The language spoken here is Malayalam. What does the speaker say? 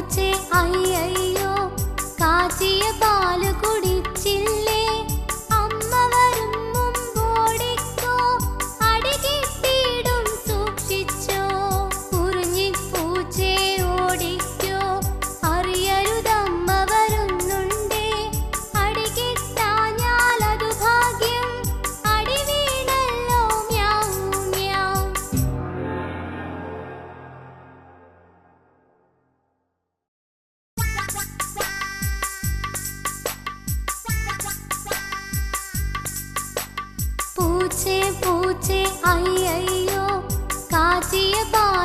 പൂച്ചേ അയ്യയ്യോ കാച്ചിയ പാല് കുടിച്ചില്ലേ അമ്മ വരും മുമ്പോടിക്കോ അടി കിട്ടിയിടും സൂക്ഷിച്ചോ കുറുഞ്ഞി പൂച്ചേ ഓടിക്കോ അറിയരുതമ്മ വരുന്നുണ്ടേ അടി കിട്ടാഞ്ഞാലതു ഭാഗ്യം അടി വീണല്ലോ മ്യാവ് മ്യാവ്. പൂച്ചേ പൂച്ചേ അയ്യയ്യോ കാച്ചിയ പാല്